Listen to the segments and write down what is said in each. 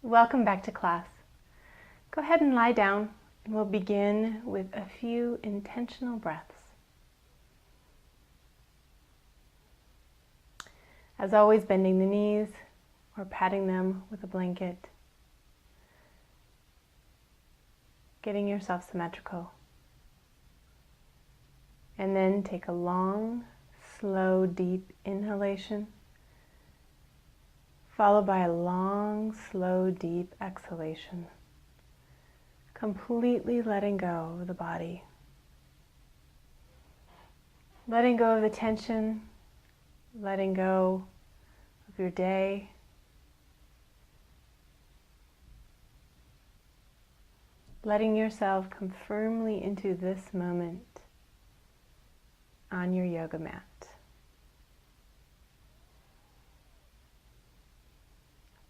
Welcome back to class. Go ahead and lie down and we'll begin with a few intentional breaths. As always, bending the knees or patting them with a blanket. Getting yourself symmetrical. And then take a long, slow, deep inhalation, followed by a long, slow, deep exhalation. Completely letting go of the body. Letting go of the tension, letting go of your day. Letting yourself come firmly into this moment on your yoga mat.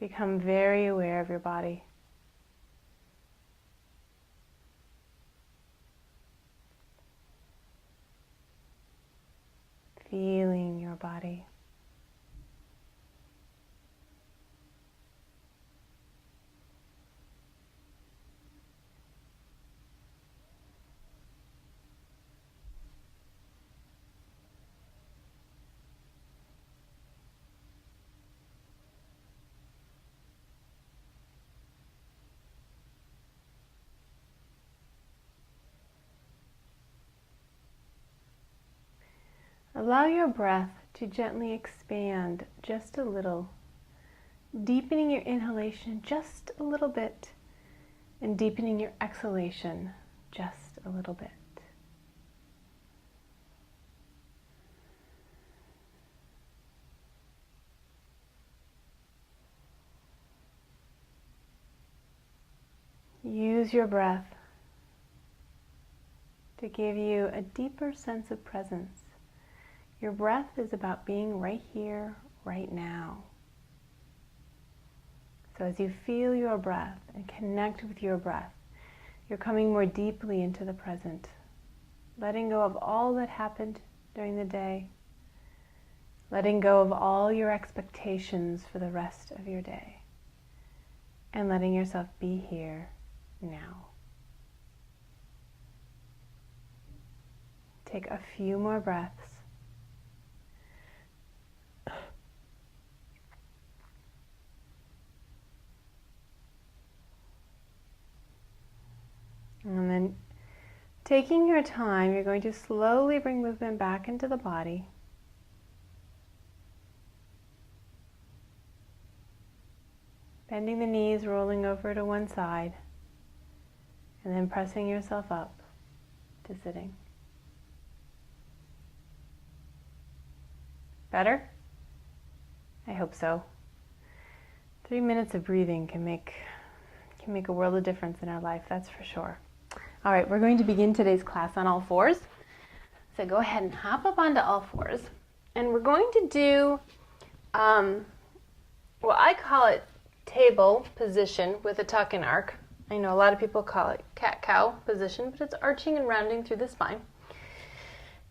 Become very aware of your body. Feeling your body. Allow your breath to gently expand just a little, deepening your inhalation just a little bit and deepening your exhalation just a little bit. Use your breath to give you a deeper sense of presence. Your breath is about being right here, right now. So as you feel your breath and connect with your breath, you're coming more deeply into the present, letting go of all that happened during the day, letting go of all your expectations for the rest of your day, and letting yourself be here now. Take a few more breaths. And then, taking your time, you're going to slowly bring movement back into the body. Bending the knees, rolling over to one side, and then pressing yourself up to sitting. Better? I hope so. 3 minutes of breathing can make a world of difference in our life, that's for sure. All right, we're going to begin today's class on all fours. So go ahead and hop up onto all fours. And we're going to do, well, I call it table position with a tuck and arc. I know a lot of people call it cat-cow position, but it's arching and rounding through the spine.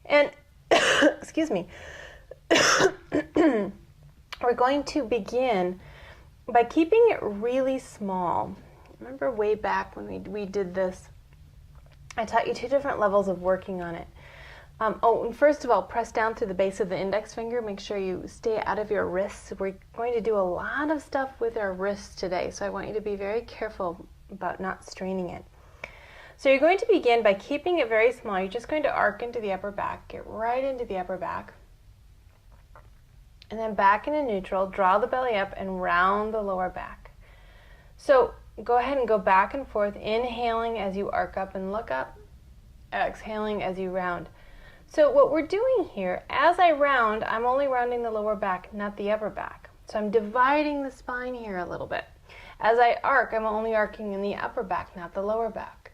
And, excuse me, we're going to begin by keeping it really small. Remember way back when we did this, I taught you 2 different levels of working on it. And first of all, press down through the base of the index finger. Make sure you stay out of your wrists. We're going to do a lot of stuff with our wrists today, so I want you to be very careful about not straining it. So you're going to begin by keeping it very small. You're just going to arc into the upper back. Get right into the upper back. And then back into neutral. Draw the belly up and round the lower back. So go ahead and go back and forth, inhaling as you arc up and look up, exhaling as you round. So what we're doing here, as I round, I'm only rounding the lower back, not the upper back. So I'm dividing the spine here a little bit. As I arc, I'm only arcing in the upper back, not the lower back.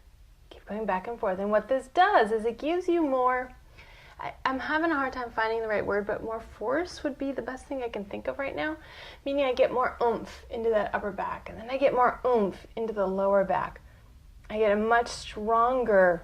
Keep going back and forth. And what this does is it gives you more, I'm having a hard time finding the right word, but more force would be the best thing I can think of right now. Meaning I get more oomph into that upper back, and then I get more oomph into the lower back. I get a much stronger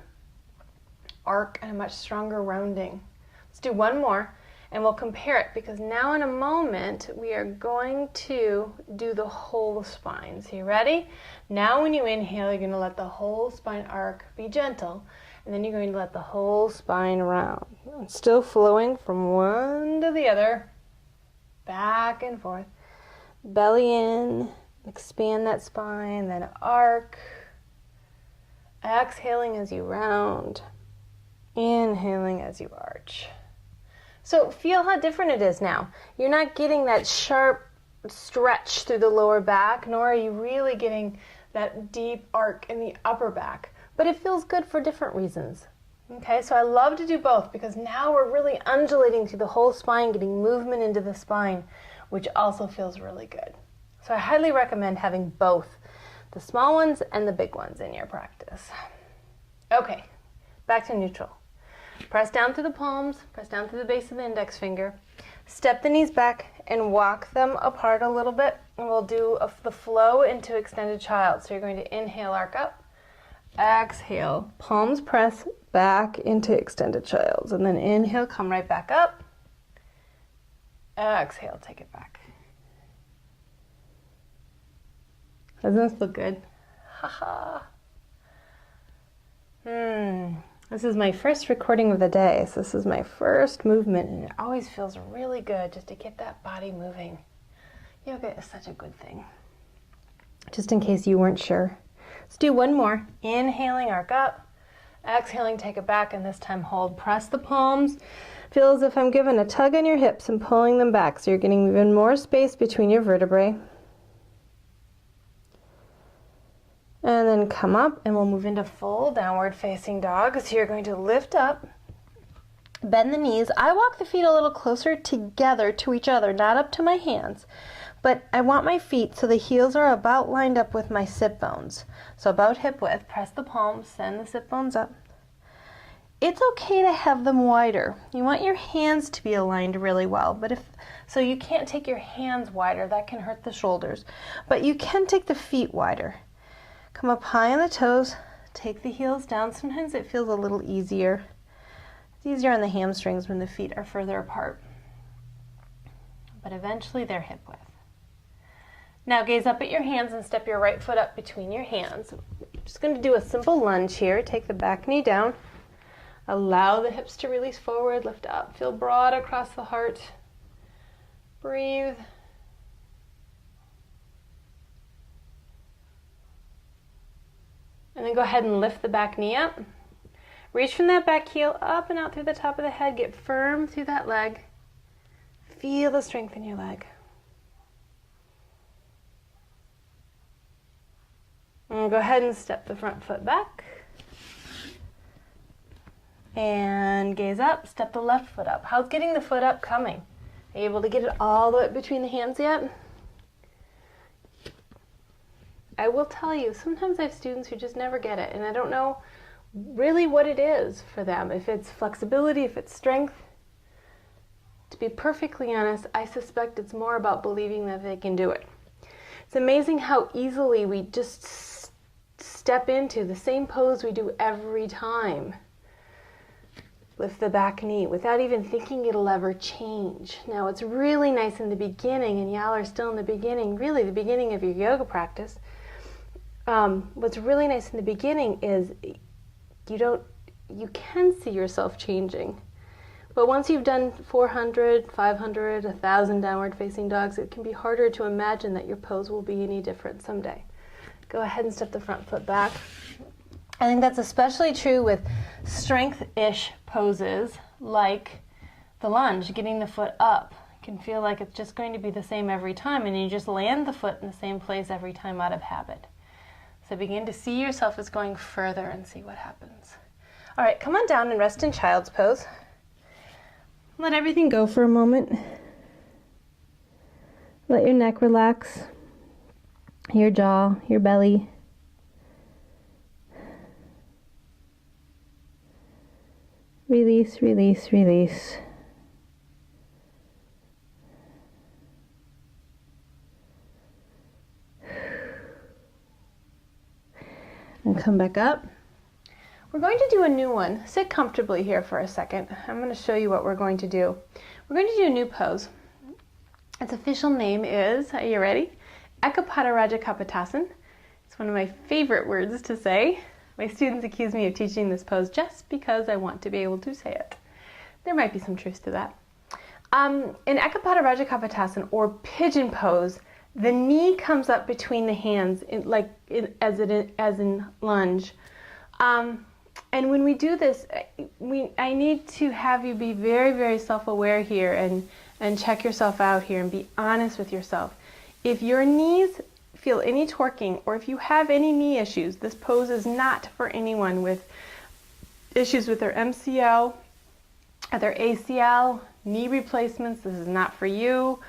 arc and a much stronger rounding. Let's do one more. And we'll compare it because now in a moment we are going to do the whole spine. So you ready? Now when you inhale, you're going to let the whole spine arc, be gentle, and then you're going to let the whole spine round. It's still flowing from one to the other, back and forth. Belly in, expand that spine, then arc. Exhaling as you round, inhaling as you arch. So feel how different it is now. You're not getting that sharp stretch through the lower back, nor are you really getting that deep arc in the upper back. But it feels good for different reasons. Okay, so I love to do both because now we're really undulating through the whole spine, getting movement into the spine, which also feels really good. So I highly recommend having both the small ones and the big ones in your practice. Okay, back to neutral. Press down through the palms, press down through the base of the index finger. Step the knees back and walk them apart a little bit. And we'll do the flow into extended child. So you're going to inhale, arc up. Exhale, palms press back into extended child. And then inhale, come right back up. Exhale, take it back. Doesn't this look good? Haha. This is my first recording of the day, so this is my first movement, and it always feels really good just to get that body moving. Yoga is such a good thing. Just in case you weren't sure. Let's do one more. Inhaling, arc up. Exhaling, take it back, and this time hold. Press the palms. Feel as if I'm giving a tug on your hips and pulling them back, so you're getting even more space between your vertebrae. And then come up and we'll move into full downward facing dog. So you're going to lift up, bend the knees. I walk the feet a little closer together to each other, not up to my hands. But I want my feet so the heels are about lined up with my sit bones. So about hip width, press the palms, send the sit bones up. It's okay to have them wider. You want your hands to be aligned really well, but so you can't take your hands wider, that can hurt the shoulders. But you can take the feet wider. Come up high on the toes, take the heels down. Sometimes it feels a little easier. It's easier on the hamstrings when the feet are further apart. But eventually they're hip width. Now gaze up at your hands and step your right foot up between your hands. I'm just going to do a simple lunge here. Take the back knee down. Allow the hips to release forward, lift up. Feel broad across the heart. Breathe. And then go ahead and lift the back knee up. Reach from that back heel up and out through the top of the head. Get firm through that leg. Feel the strength in your leg. And go ahead and step the front foot back. And gaze up, step the left foot up. How's getting the foot up coming? Are you able to get it all the way between the hands yet? I will tell you, sometimes I have students who just never get it, and I don't know really what it is for them. If it's flexibility, if it's strength. To be perfectly honest, I suspect it's more about believing that they can do it. It's amazing how easily we just step into the same pose we do every time. Lift the back knee without even thinking it'll ever change. Now, it's really nice in the beginning, and y'all are still in the beginning, really the beginning of your yoga practice. What's really nice in the beginning is you can see yourself changing. But once you've done 400, 500, 1,000 downward facing dogs, it can be harder to imagine that your pose will be any different someday. Go ahead and step the front foot back. I think that's especially true with strength-ish poses like the lunge, getting the foot up. It can feel like it's just going to be the same every time, and you just land the foot in the same place every time out of habit. So begin to see yourself as going further and see what happens. All right, come on down and rest in child's pose. Let everything go for a moment. Let your neck relax, your jaw, your belly. Release, release, release. And come back up. We're going to do a new one. Sit comfortably here for a second. I'm going to show you what we're going to do. We're going to do a new pose. Its official name is, are you ready? Ekapada Raja Kapotasana. It's one of my favorite words to say. My students accuse me of teaching this pose just because I want to be able to say it. There might be some truth to that. In Ekapada Raja Kapotasana, or pigeon pose, the knee comes up between the hands, as in lunge. And when we do this, I need to have you be very, very self-aware here and check yourself out here and be honest with yourself. If your knees feel any torquing, or if you have any knee issues, this pose is not for anyone with issues with their MCL, their ACL, knee replacements. This is not for you.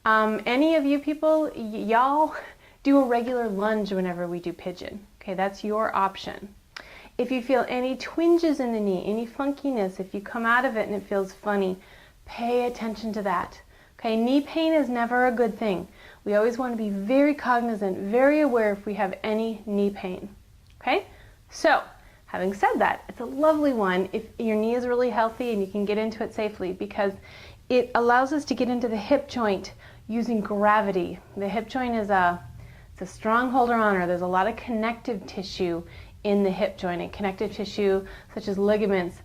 Any of you people, y'all do a regular lunge whenever we do pigeon. Okay, that's your option. If you feel any twinges in the knee, any funkiness, if you come out of it and it feels funny, pay attention to that. Okay, knee pain is never a good thing. We always want to be very cognizant, very aware if we have any knee pain. Okay, so having said that, it's a lovely one if your knee is really healthy and you can get into it safely, because it allows us to get into the hip joint using gravity. The hip joint is it's a strong holder on, or there's a lot of connective tissue in the hip joint, and connective tissue such as ligaments,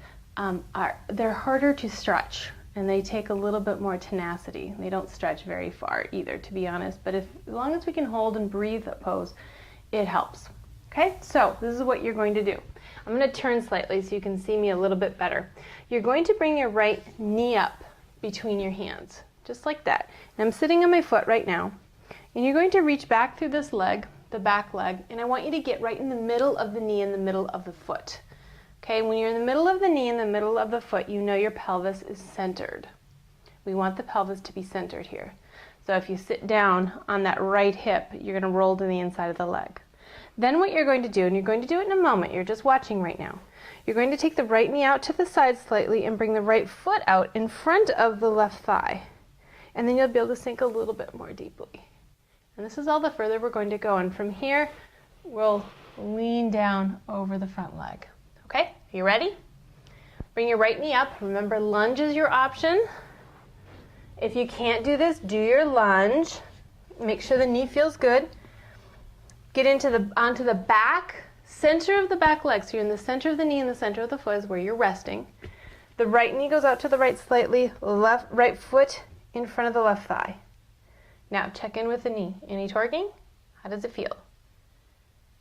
they're harder to stretch, and they take a little bit more tenacity. They don't stretch very far either, to be honest, but as long as we can hold and breathe a pose, it helps. Okay, so this is what you're going to do. I'm going to turn slightly so you can see me a little bit better. You're going to bring your right knee up between your hands, just like that. And I'm sitting on my foot right now, and you're going to reach back through this leg, the back leg, and I want you to get right in the middle of the knee and the middle of the foot. Okay, when you're in the middle of the knee and the middle of the foot, you know your pelvis is centered. We want the pelvis to be centered here. So if you sit down on that right hip, you're going to roll to the inside of the leg. Then what you're going to do, and you're going to do it in a moment, you're just watching right now, you're going to take the right knee out to the side slightly and bring the right foot out in front of the left thigh. And then you'll be able to sink a little bit more deeply. And this is all the further we're going to go. And from here, we'll lean down over the front leg. Okay, are you ready? Bring your right knee up. Remember, lunge is your option. If you can't do this, do your lunge. Make sure the knee feels good. Get onto the back, center of the back leg. So you're in the center of the knee and the center of the foot is where you're resting. The right knee goes out to the right slightly, right foot in front of the left thigh. Now check in with the knee. Any torquing? How does it feel?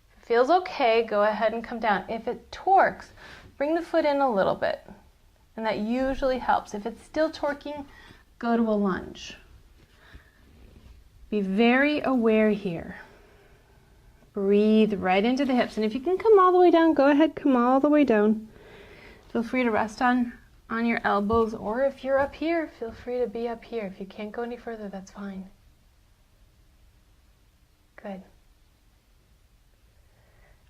If it feels okay, go ahead and come down. If it torques, bring the foot in a little bit. And that usually helps. If it's still torquing, go to a lunge. Be very aware here. Breathe right into the hips. And if you can come all the way down, go ahead, come all the way down. Feel free to rest on your elbows, or if you're up here, feel free to be up here. If you can't go any further, that's fine. Good.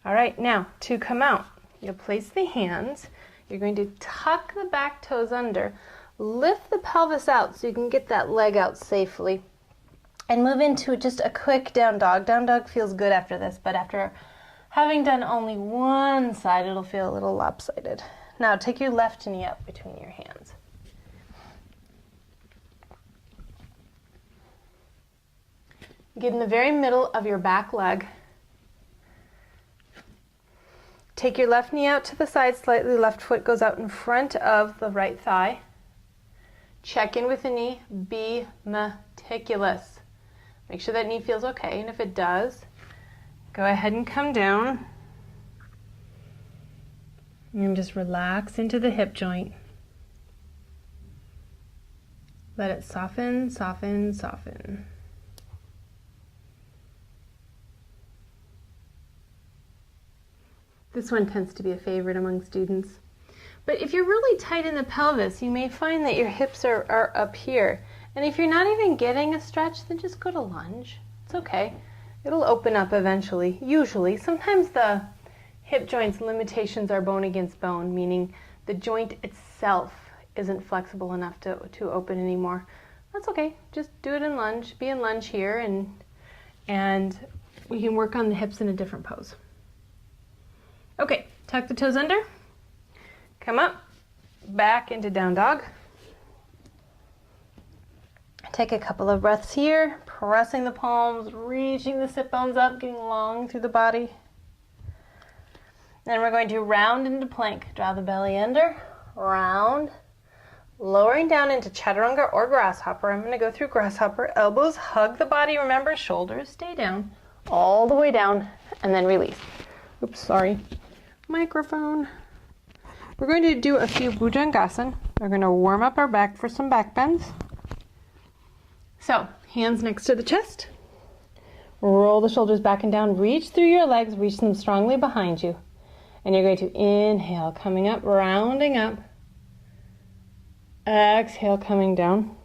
All right, now to come out, you'll place the hands. You're going to tuck the back toes under, lift the pelvis out so you can get that leg out safely, and move into just a quick down dog. Down dog feels good after this, but after having done only one side, it'll feel a little lopsided. Now take your left knee up between your hands. Get in the very middle of your back leg. Take your left knee out to the side slightly. Left foot goes out in front of the right thigh. Check in with the knee. Be meticulous. Make sure that knee feels okay, and if it does, go ahead and come down. And just relax into the hip joint. Let it soften, soften, soften. This one tends to be a favorite among students. But if you're really tight in the pelvis, you may find that your hips are up here. And if you're not even getting a stretch, then just go to lunge. It's okay. It'll open up eventually, usually. Sometimes the hip joint's limitations are bone against bone, meaning the joint itself isn't flexible enough to open anymore. That's okay. Just do it in lunge. Be in lunge here, and we can work on the hips in a different pose. Okay, tuck the toes under. Come up, back into down dog. Take a couple of breaths here, pressing the palms, reaching the sit bones up, getting long through the body. Then we're going to round into plank. Draw the belly under, round, lowering down into chaturanga or grasshopper. I'm going to go through grasshopper. Elbows hug the body. Remember, shoulders stay down, all the way down, and then release. Oops, sorry. Microphone. We're going to do a few bhujangasana. We're going to warm up our back for some back bends. So, hands next to the chest. Roll the shoulders back and down. Reach through your legs. Reach them strongly behind you. And you're going to inhale, coming up, rounding up. Exhale, coming down.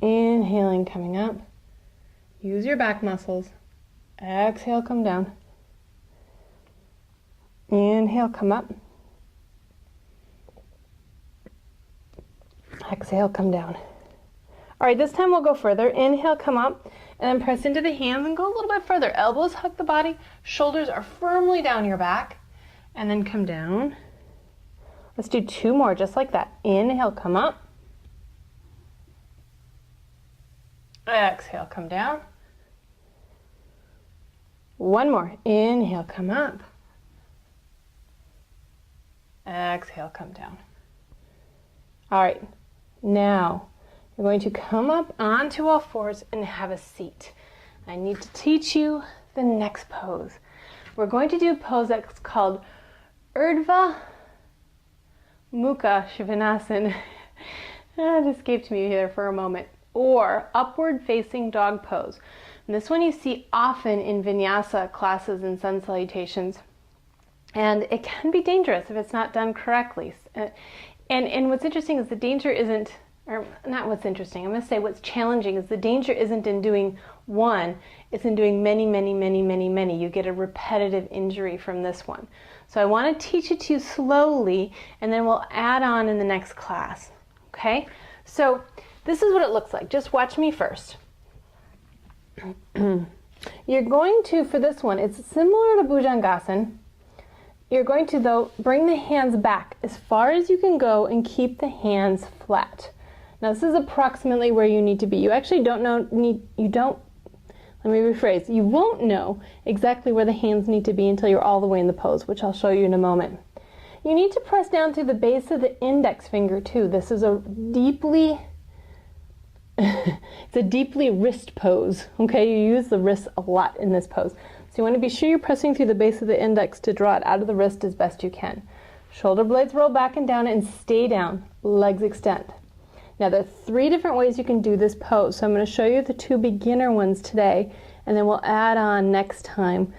Inhaling, coming up. Use your back muscles. Exhale, come down. Inhale, come up. Exhale, come down. All right, this time we'll go further. Inhale, come up, and then press into the hands and go a little bit further. Elbows hug the body, shoulders are firmly down your back, and then come down. Let's do 2 more, just like that. Inhale, come up. Exhale, come down. 1 more. Inhale, come up. Exhale, come down. All right, now you're going to come up onto all fours and have a seat. I need to teach you the next pose. We're going to do a pose that's called Erdva Mukha Svanasana. It escaped me here for a moment. Or upward facing dog pose. And this one you see often in vinyasa classes and sun salutations. And it can be dangerous if it's not done correctly. And what's interesting is the danger isn't, or not what's interesting, I'm going to say what's challenging is the danger isn't in doing one, it's in doing many, many, many, many, many. You get a repetitive injury from this one. So I want to teach it to you slowly, and then we'll add on in the next class. Okay? So this is what it looks like. Just watch me first. You're going to, for this one, it's similar to Bhujangasana. You're going to, though, bring the hands back as far as you can go and keep the hands flat. Now, this is approximately where you need to be. You actually don't know, let me rephrase, you won't know exactly where the hands need to be until you're all the way in the pose, which I'll show you in a moment. You need to press down through the base of the index finger, too. This is a deeply, it's a deeply wrist pose, okay? You use the wrists a lot in this pose. So you want to be sure you're pressing through the base of the index to draw it out of the wrist as best you can. Shoulder blades roll back and down and stay down. Legs extend. Now there are 3 different ways you can do this pose. So I'm going to show you the 2 beginner ones today, and then we'll add on next time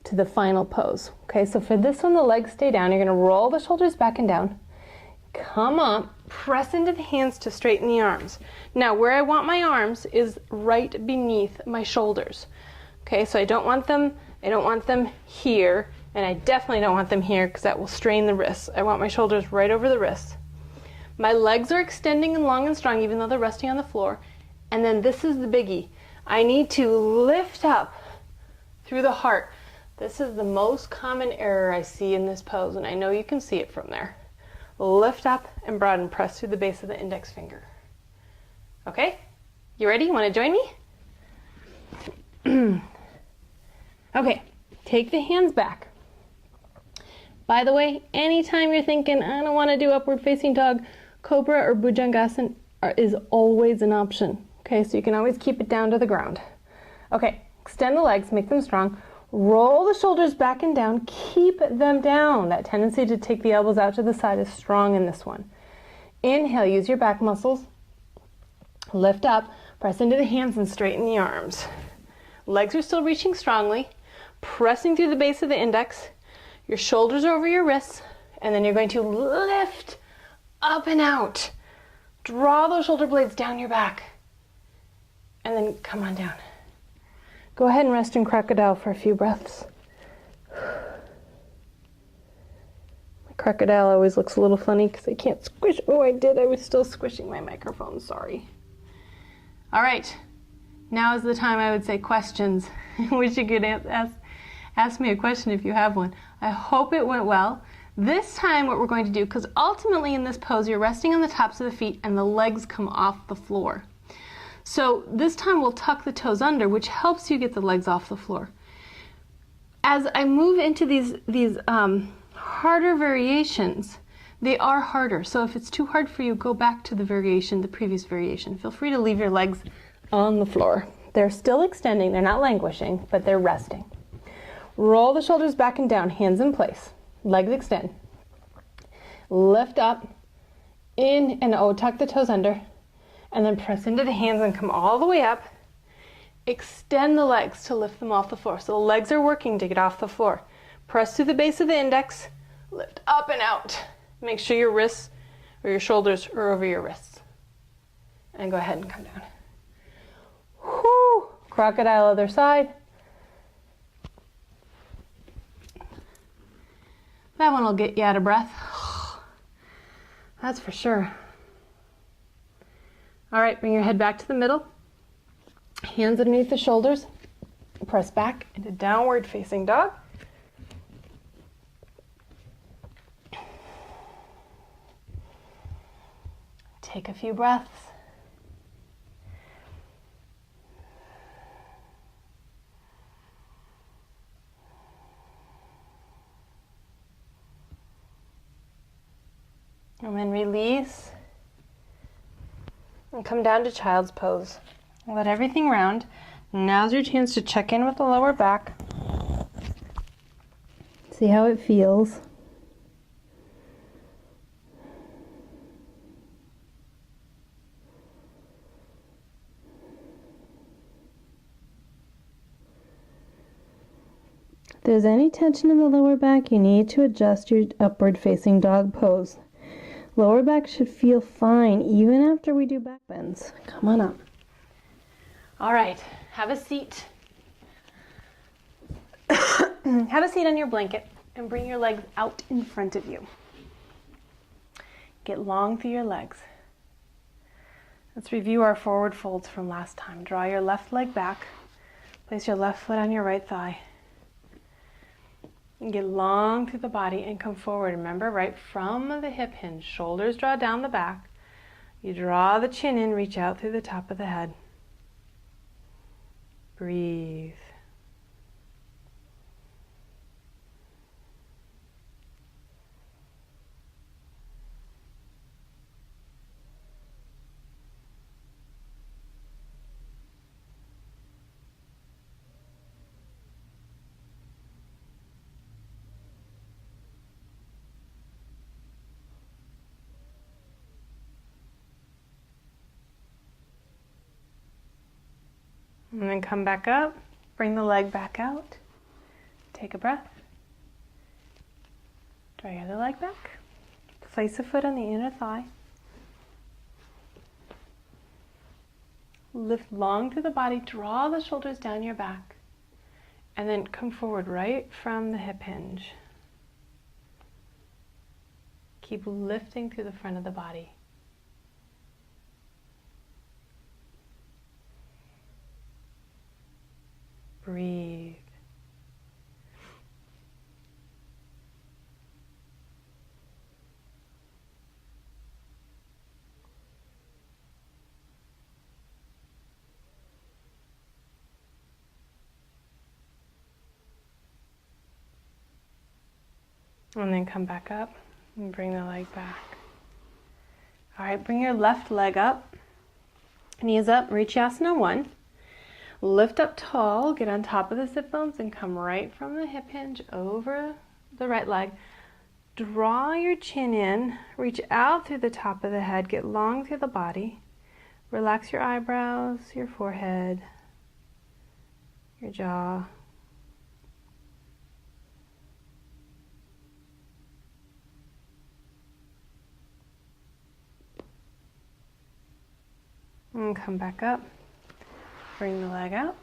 to the final pose. Okay, so for this one, the legs stay down. You're going to roll the shoulders back and down. Come up, press into the hands to straighten the arms. Now where I want my arms is right beneath my shoulders. Okay, so I don't want them here, and I definitely don't want them here because that will strain the wrists. I want my shoulders right over the wrists. My legs are extending and long and strong even though they're resting on the floor. And then this is the biggie. I need to lift up through the heart. This is the most common error I see in this pose, and I know you can see it from there. Lift up and broaden, press through the base of the index finger. Okay, you ready? You want to join me? Okay, take the hands back. By the way, anytime you're thinking, I don't want to do upward facing dog, cobra or bhujangasana is always an option. Okay, so you can always keep it down to the ground. Okay, extend the legs, make them strong. Roll the shoulders back and down, keep them down. That tendency to take the elbows out to the side is strong in this one. Inhale, use your back muscles. Lift up, press into the hands and straighten the arms. Legs are still reaching strongly, pressing through the base of the index. Your shoulders are over your wrists, and then you're going to lift up and out. Draw those shoulder blades down your back, and then come on down. Go ahead and rest in crocodile for a few breaths. My crocodile always looks a little funny because I can't squish. Oh, I did. I was still squishing my microphone. Sorry. All right. Now is the time I would say questions. I wish you could ask me a question if you have one. I hope it went well. This time what we're going to do, because ultimately in this pose you're resting on the tops of the feet and the legs come off the floor. So this time we'll tuck the toes under, which helps you get the legs off the floor. As I move into these harder variations, they are harder. So if it's too hard for you, go back to the previous variation. Feel free to leave your legs on the floor. They're still extending, they're not languishing, but they're resting. Roll the shoulders back and down, hands in place. Legs extend. Lift up, in and tuck the toes under, and then press into the hands and come all the way up. Extend the legs to lift them off the floor. So the legs are working to get off the floor. Press through the base of the index, lift up and out. Make sure your wrists or your shoulders are over your wrists. And go ahead and come down. Whoo! Crocodile other side. That one will get you out of breath. That's for sure. All right, bring your head back to the middle. Hands underneath the shoulders. Press back into downward facing dog. Take a few breaths. And then release and come down to child's pose. Let everything round. Now's your chance to check in with the lower back. See how it feels. If there's any tension in the lower back, you need to adjust your upward facing dog pose. Lower back should feel fine even after we do back bends. Come on up. All right, have a seat. Have a seat on your blanket and bring your legs out in front of you. Get long through your legs. Let's review our forward folds from last time. Draw your left leg back. Place your left foot on your right thigh. And get long through the body and come forward. Remember, right from the hip hinge. Shoulders draw down the back. You draw the chin in, reach out through the top of the head. Breathe. And then come back up, bring the leg back out, take a breath, draw your other leg back, place a foot on the inner thigh, lift long through the body, draw the shoulders down your back, and then come forward right from the hip hinge. Keep lifting through the front of the body. Breathe. And then come back up and bring the leg back. All right, bring your left leg up, knees up, Vriksasana 1. Lift up tall, get on top of the sit bones and come right from the hip hinge over the right leg. Draw your chin in, reach out through the top of the head, get long through the body. Relax your eyebrows, your forehead, your jaw. And come back up. Bring the leg out.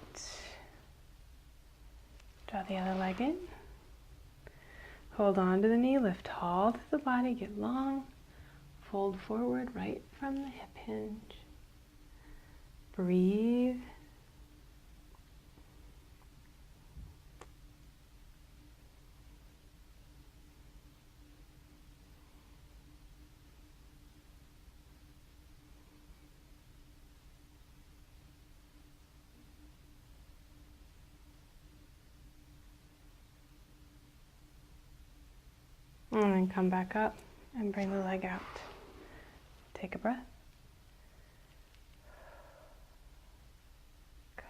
Draw the other leg in. Hold on to the knee, lift tall through the body, get long. Fold forward right from the hip hinge. Breathe. And then come back up and bring the leg out. Take a breath. Good.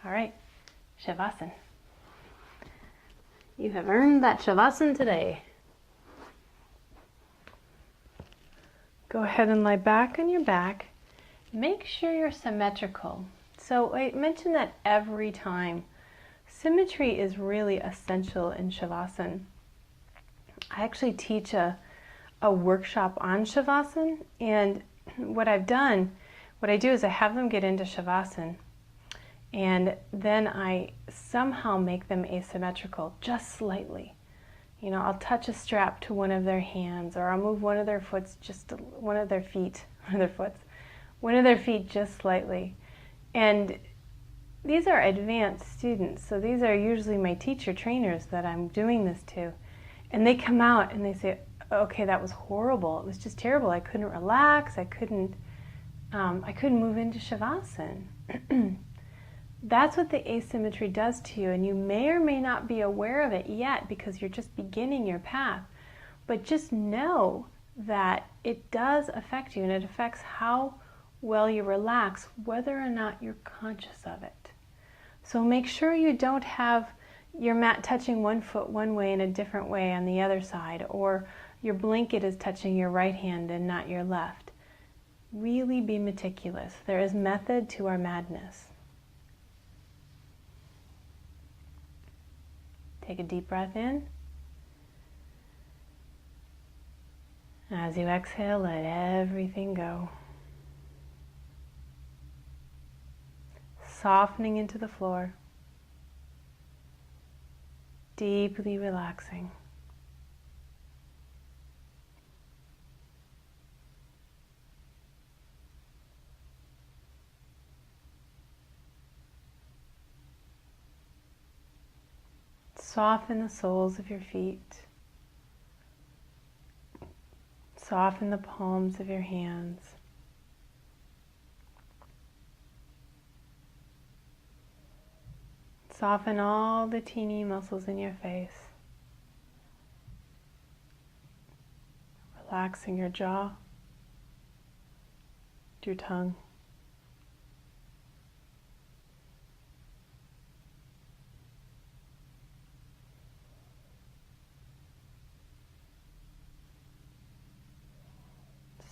All right, Shavasana. You have earned that Shavasana today. Go ahead and lie back on your back. Make sure you're symmetrical. So I mention that every time. Symmetry is really essential in Shavasana. I actually teach a workshop on Shavasana, and what I do is I have them get into Shavasana, and then I somehow make them asymmetrical, just slightly. You know, I'll touch a strap to one of their hands, or I'll move one of their feet just slightly. And these are advanced students, so these are usually my teacher trainers that I'm doing this to. And they come out and they say, okay, that was horrible. It was just terrible. I couldn't relax. I couldn't move into Shavasana. That's what the asymmetry does to you, and you may or may not be aware of it yet because you're just beginning your path. But just know that it does affect you, and it affects how well you relax, whether or not you're conscious of it. So make sure you don't have your mat touching one foot one way and a different way on the other side, or your blanket is touching your right hand and not your left. Really be meticulous. There is method to our madness. Take a deep breath in. As you exhale, let everything go. Softening into the floor. Deeply relaxing. Soften the soles of your feet. Soften the palms of your hands. Soften all the teeny muscles in your face. Relaxing your jaw, your tongue.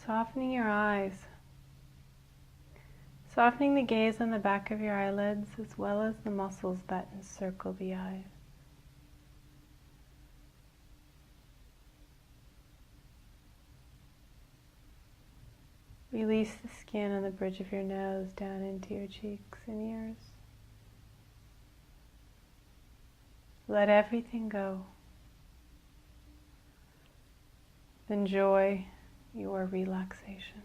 Softening your eyes. Softening the gaze on the back of your eyelids as well as the muscles that encircle the eyes. Release the skin on the bridge of your nose down into your cheeks and ears. Let everything go. Enjoy your relaxation.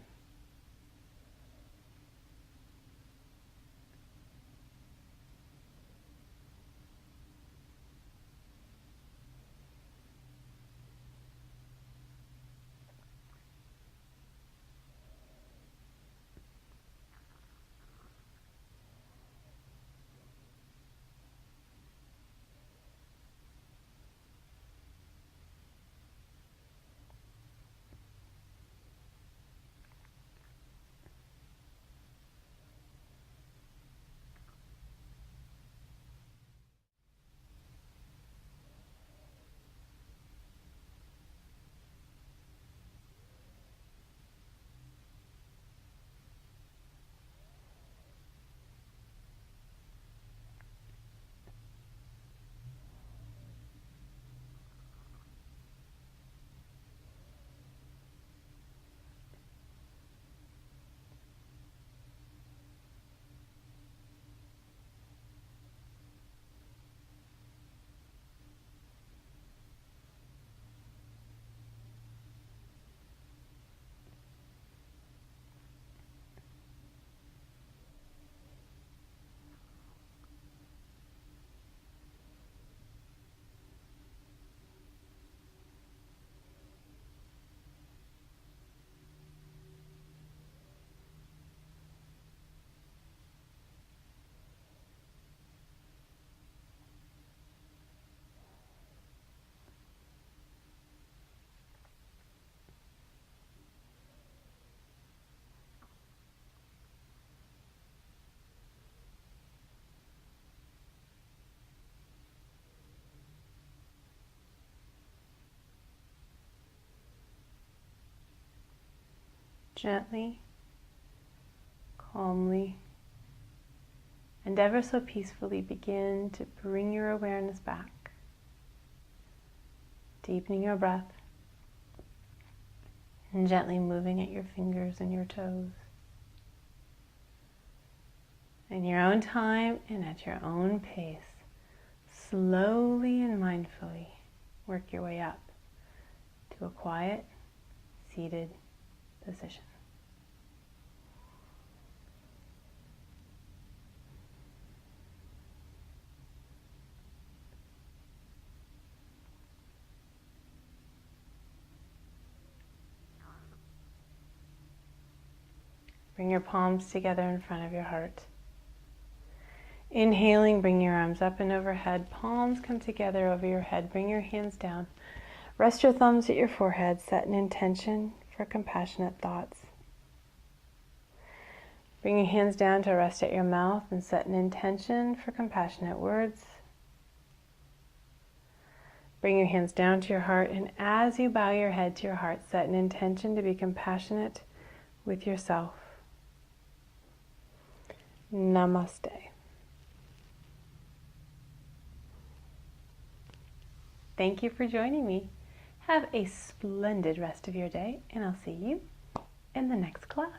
Gently, calmly, and ever so peacefully begin to bring your awareness back, deepening your breath, and gently moving at your fingers and your toes. In your own time and at your own pace, slowly and mindfully work your way up to a quiet, seated position. Bring your palms together in front of your heart. Inhaling, bring your arms up and overhead. Palms come together over your head. Bring your hands down. Rest your thumbs at your forehead. Set an intention for compassionate thoughts. Bring your hands down to rest at your mouth and set an intention for compassionate words. Bring your hands down to your heart, and as you bow your head to your heart, set an intention to be compassionate with yourself. Namaste. Thank you for joining me. Have a splendid rest of your day, and I'll see you in the next class.